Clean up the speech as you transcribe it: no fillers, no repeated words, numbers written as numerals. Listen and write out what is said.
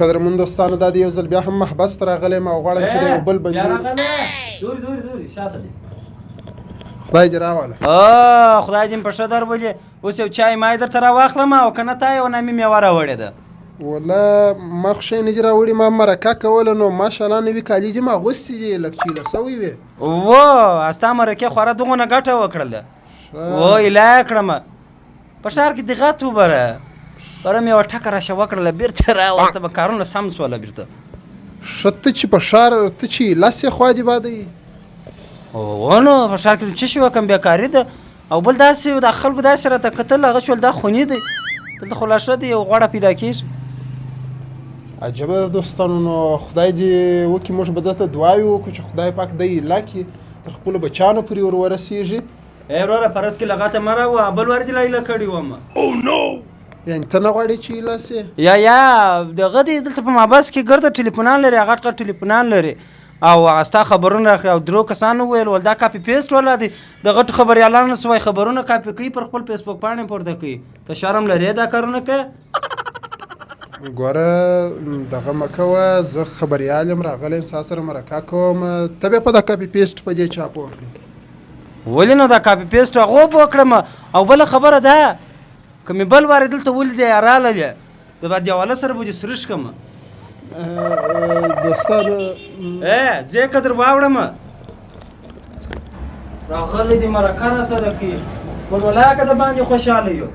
قدرمن دوستانو دا د یو ځل بیا هم محبس ته راغلی یم او غواړم چې د یو بل بیا راغلی دوري شاته دی خدای دې راوله خدای دې په ښه درولې اوس یو چای مای درته راواخلم او که نه تا یو نامې میوه راوړې ده والله ما خو شی نه دي راوړي ما مرکه کوله نو ماشاءالله نوي کالي دي ما اغوستي دي لږ چیله سوی وې ستا مرکې خورا دغونه ګټه وکړله ایله یې کړمه په ښار کې دې غت وبره بره مې یوه ټکه راشه وکړله بېرته راوسته به کارونه سم سوله بېرته ښه ته چې په ښار ته چې لس یې خوا دې بادوي نو په ښار کې څه شي وکړم بېکاري ده او بل داسې د خلکو داسې راته کتل هغه چې دا خوني دی دلته خو لا ښه دی یو غوړه پیدا کېږي عجبه ده دوستانو نو خدای دې وکړي موږ به دته دعاوې وکړو چې خدای پاک دی ایله کړي تر خپلو بچیانو پورې ور ورسېږي وروره فرض کې لغته مه راوه بل وار دې لا ایله کړې ومه یعنې ته نه غواړې چې ایله سې یا دغه دی دلته په محبس کې ګرده ټلیفونان لري غټ غټ ټلیفونان لري او ستا خبرونه راخلي او درو کسانو وویل ول دا کاپي پیسټ ولا دی د غټو خبریالانو سوای خبرونه کاپي کوي پر خپل فیسبوک پاڼې پورته کوي ته شرم لرې دا کارونه کوې ګوره دغه مه کوه زه خبریال یم راغلی یم ستا سره مرکه کوم ته بیا په دا کاپي پیسټ په دې چاپ وکړې ولې نو دا کاپي پیسټ هغه وکړم او بله خبره ده که مې بل وارې دلته ولیدې یا راغلې د با دیواله سره به دې سرش کړم دوستانو زه یې قدر واوړم راغلی دې مرکه را سره کوي ټول ولایه که د باندې خوشحاله یو